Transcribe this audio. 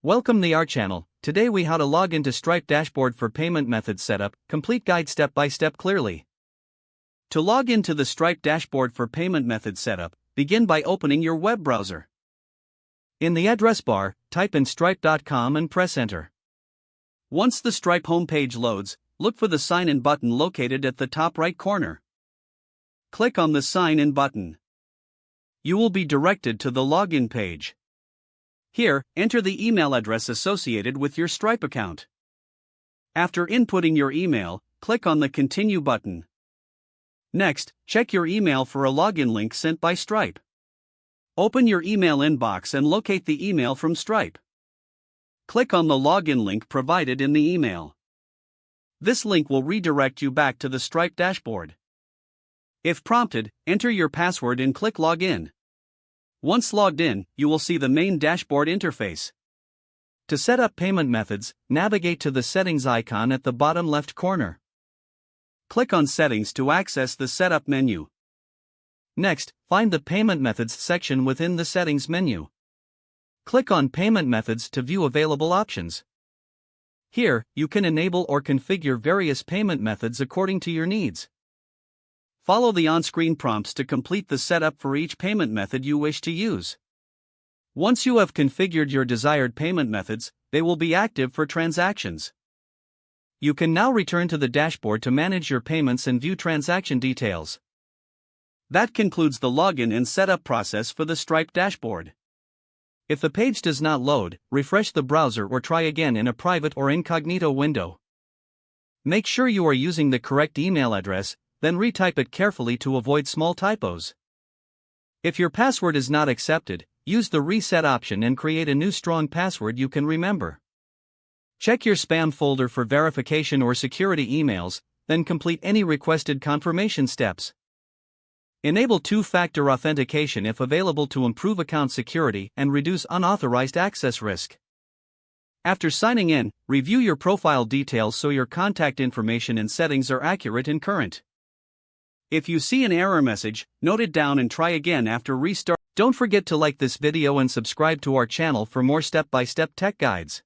Welcome to our channel. Today we how to log into Stripe dashboard for payment methods setup, complete guide step by step clearly. To log into the Stripe dashboard for payment method setup, begin by opening your web browser. In the address bar, type in stripe.com and press enter. Once the Stripe homepage loads, look for the sign in button located at the top right corner. Click on the sign in button. You will be directed to the login page. Here, enter the email address associated with your Stripe account. After inputting your email, click on the Continue button. Next, check your email for a login link sent by Stripe. Open your email inbox and locate the email from Stripe. Click on the login link provided in the email. This link will redirect you back to the Stripe dashboard. If prompted, enter your password and click Login. Once logged in, you will see the main dashboard interface. To set up payment methods, navigate to the Settings icon at the bottom left corner. Click on Settings to access the Setup menu. Next, find the Payment Methods section within the Settings menu. Click on Payment Methods to view available options. Here, you can enable or configure various payment methods according to your needs. Follow the on-screen prompts to complete the setup for each payment method you wish to use. Once you have configured your desired payment methods, they will be active for transactions. You can now return to the dashboard to manage your payments and view transaction details. That concludes the login and setup process for the Stripe dashboard. If the page does not load, refresh the browser or try again in a private or incognito window. Make sure you are using the correct email address, then retype it carefully to avoid small typos. If your password is not accepted, use the reset option and create a new strong password you can remember. Check your spam folder for verification or security emails, then complete any requested confirmation steps. Enable two-factor authentication if available to improve account security and reduce unauthorized access risk. After signing in, review your profile details so your contact information and settings are accurate and current. If you see an error message, note it down and try again after restart. Don't forget to like this video and subscribe to our channel for more step-by-step tech guides.